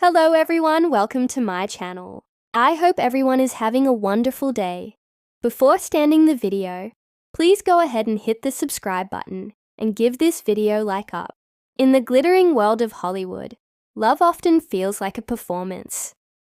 Hello everyone, welcome to my channel. I hope everyone is having a wonderful day. Before starting the video, please go ahead and hit the subscribe button and give this video a like up. In the glittering world of Hollywood, love often feels like a performance.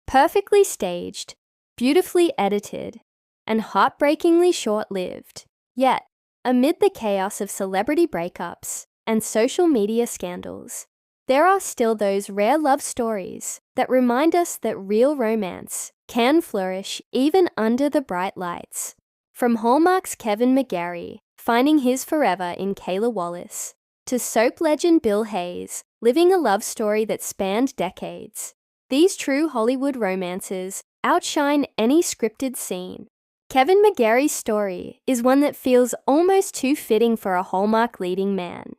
Perfectly staged, beautifully edited, and heartbreakingly short-lived. Yet, amid the chaos of celebrity breakups and social media scandals, there are still those rare love stories that remind us that real romance can flourish even under the bright lights. From Hallmark's Kevin McGarry finding his forever in Kayla Wallace, to soap legend Bill Hayes living a love story that spanned decades, these true Hollywood romances outshine any scripted scene. Kevin McGarry's story is one that feels almost too fitting for a Hallmark leading man.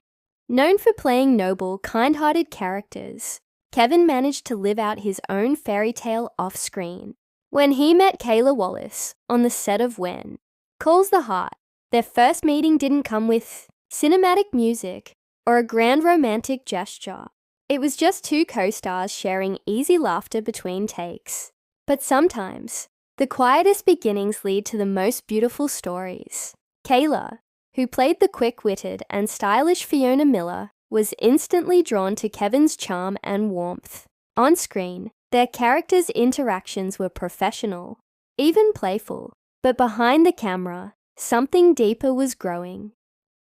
Known for playing noble, kind-hearted characters, Kevin managed to live out his own fairy tale off-screen. When he met Kayla Wallace on the set of When Calls the Heart, their first meeting didn't come with cinematic music or a grand romantic gesture. It was just two co-stars sharing easy laughter between takes. But sometimes, the quietest beginnings lead to the most beautiful stories. Kayla, who played the quick-witted and stylish Fiona Miller, was instantly drawn to Kevin's charm and warmth. On screen, their characters' interactions were professional, even playful, but behind the camera, something deeper was growing.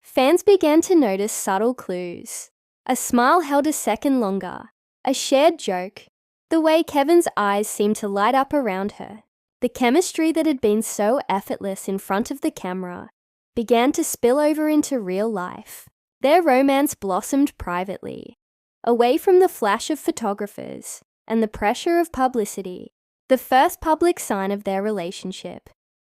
Fans began to notice subtle clues. A smile held a second longer, a shared joke, the way Kevin's eyes seemed to light up around her. The chemistry that had been so effortless in front of the camera began to spill over into real life. Their romance blossomed privately, away from the flash of photographers and the pressure of publicity. The first public sign of their relationship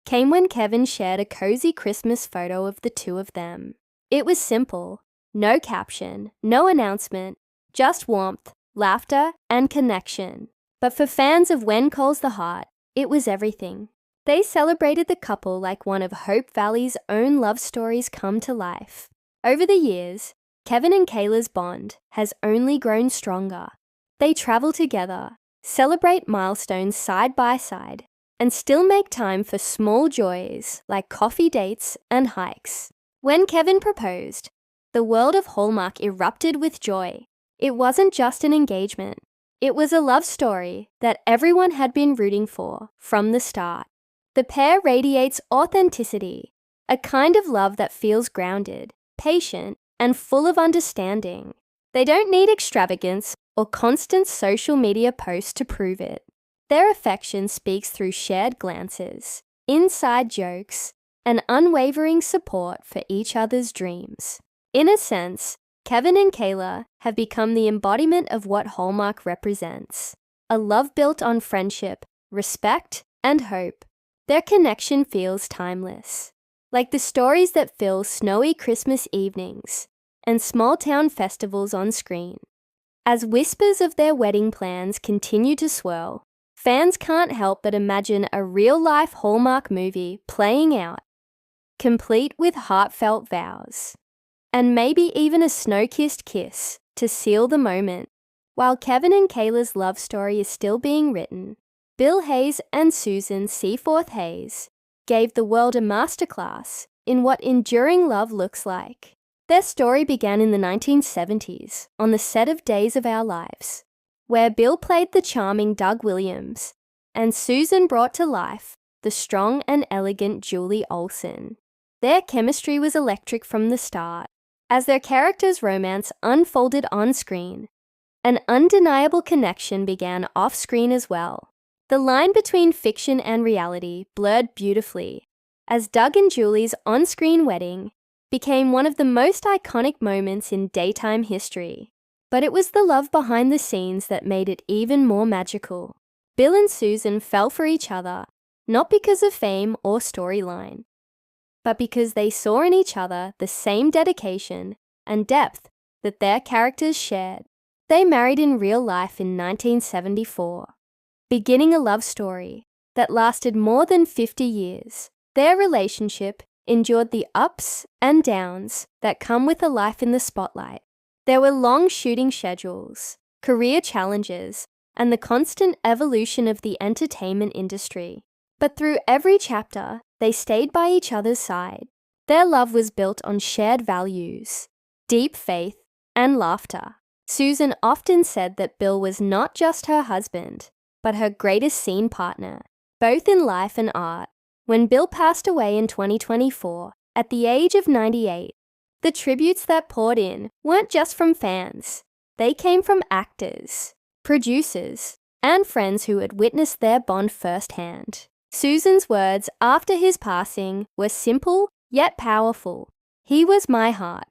came when Kevin shared a cozy Christmas photo of the two of them. It was simple, no caption, no announcement, just warmth, laughter, and connection. But for fans of When Calls the Heart, it was everything. They celebrated the couple like one of Hope Valley's own love stories come to life. Over the years, Kevin and Kayla's bond has only grown stronger. They travel together, celebrate milestones side by side, and still make time for small joys like coffee dates and hikes. When Kevin proposed, the world of Hallmark erupted with joy. It wasn't just an engagement. It was a love story that everyone had been rooting for from the start. The pair radiates authenticity, a kind of love that feels grounded, patient, and full of understanding. They don't need extravagance or constant social media posts to prove it. Their affection speaks through shared glances, inside jokes, and unwavering support for each other's dreams. In a sense, Kevin and Kayla have become the embodiment of what Hallmark represents: a love built on friendship, respect, and hope. Their connection feels timeless, like the stories that fill snowy Christmas evenings and small-town festivals on screen. As whispers of their wedding plans continue to swirl, fans can't help but imagine a real-life Hallmark movie playing out, complete with heartfelt vows, and maybe even a snow-kissed kiss to seal the moment. While Kevin and Kayla's love story is still being written, Bill Hayes and Susan Seaforth Hayes gave the world a masterclass in what enduring love looks like. Their story began in the 1970s on the set of Days of Our Lives, where Bill played the charming Doug Williams and Susan brought to life the strong and elegant Julie Olson. Their chemistry was electric from the start. As their characters' romance unfolded on screen, an undeniable connection began off-screen as well. The line between fiction and reality blurred beautifully, as Doug and Julie's on-screen wedding became one of the most iconic moments in daytime history. But it was the love behind the scenes that made it even more magical. Bill and Susan fell for each other, not because of fame or storyline, but because they saw in each other the same dedication and depth that their characters shared. They married in real life in 1974. Beginning a love story that lasted more than 50 years. Their relationship endured the ups and downs that come with a life in the spotlight. There were long shooting schedules, career challenges, and the constant evolution of the entertainment industry. But through every chapter, they stayed by each other's side. Their love was built on shared values, deep faith, and laughter. Susan often said that Bill was not just her husband, but her greatest scene partner, both in life and art. When Bill passed away in 2024, at the age of 98, the tributes that poured in weren't just from fans. They came from actors, producers, and friends who had witnessed their bond firsthand. Susan's words after his passing were simple yet powerful. "He was my heart."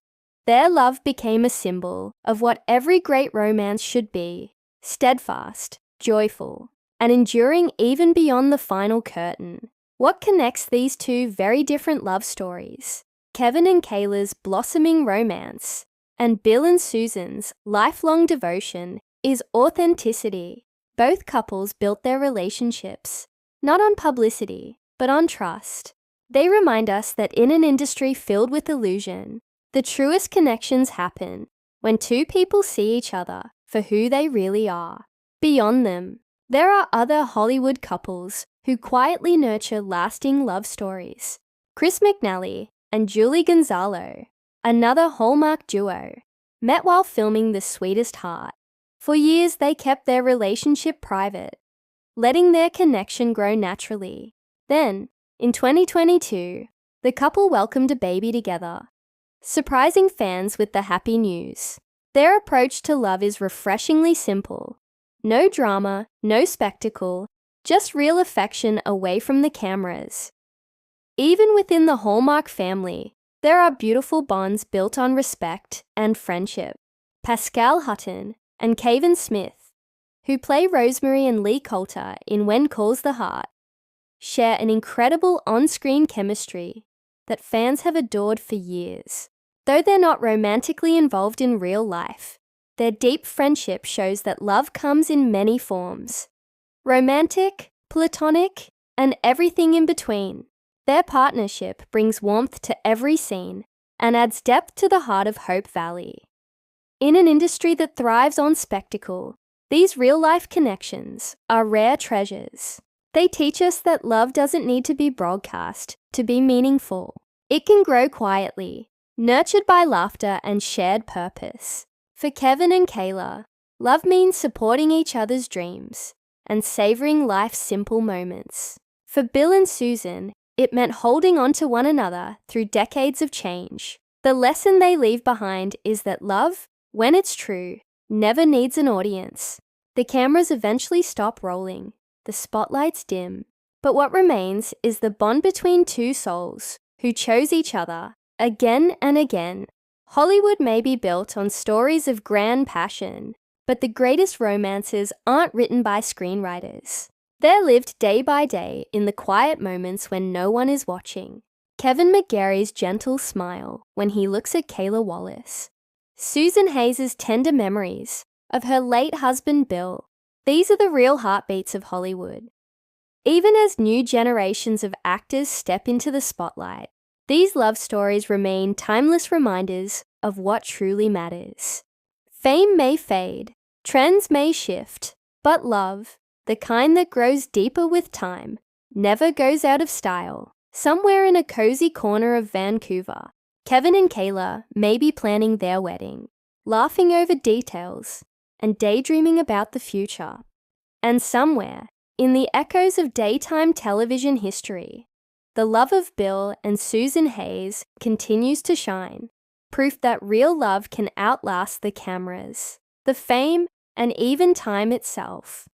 Their love became a symbol of what every great romance should be: steadfast, joyful, and enduring even beyond the final curtain. What connects these two very different love stories? Kevin and Kayla's blossoming romance and Bill and Susan's lifelong devotion is authenticity. Both couples built their relationships not on publicity, but on trust. They remind us that in an industry filled with illusion, the truest connections happen when two people see each other for who they really are. Beyond them, there are other Hollywood couples who quietly nurture lasting love stories. Chris McNally and Julie Gonzalo, another Hallmark duo, met while filming The Sweetest Heart. For years, they kept their relationship private, letting their connection grow naturally. Then, in 2022, the couple welcomed a baby together, surprising fans with the happy news. Their approach to love is refreshingly simple. No drama, no spectacle, just real affection away from the cameras. Even within the Hallmark family, there are beautiful bonds built on respect and friendship. Pascal Hutton and Kevin Smith, who play Rosemary and Lee Coulter in When Calls the Heart, share an incredible on-screen chemistry that fans have adored for years. Though they're not romantically involved in real life, their deep friendship shows that love comes in many forms: romantic, platonic, and everything in between. Their partnership brings warmth to every scene and adds depth to the heart of Hope Valley. In an industry that thrives on spectacle, these real-life connections are rare treasures. They teach us that love doesn't need to be broadcast to be meaningful. It can grow quietly, nurtured by laughter and shared purpose. For Kevin and Kayla, love means supporting each other's dreams and savoring life's simple moments. For Bill and Susan, it meant holding on to one another through decades of change. The lesson they leave behind is that love, when it's true, never needs an audience. The cameras eventually stop rolling, the spotlights dim, but what remains is the bond between two souls who chose each other again and again. Hollywood may be built on stories of grand passion, but the greatest romances aren't written by screenwriters. They're lived day by day in the quiet moments when no one is watching. Kevin McGarry's gentle smile when he looks at Kayla Wallace. Susan Hayes' tender memories of her late husband Bill. These are the real heartbeats of Hollywood. Even as new generations of actors step into the spotlight, these love stories remain timeless reminders of what truly matters. Fame may fade, trends may shift, but love, the kind that grows deeper with time, never goes out of style. Somewhere in a cozy corner of Vancouver, Kevin and Kayla may be planning their wedding, laughing over details and daydreaming about the future. And somewhere, in the echoes of daytime television history, the love of Bill and Susan Hayes continues to shine, proof that real love can outlast the cameras, the fame, and even time itself.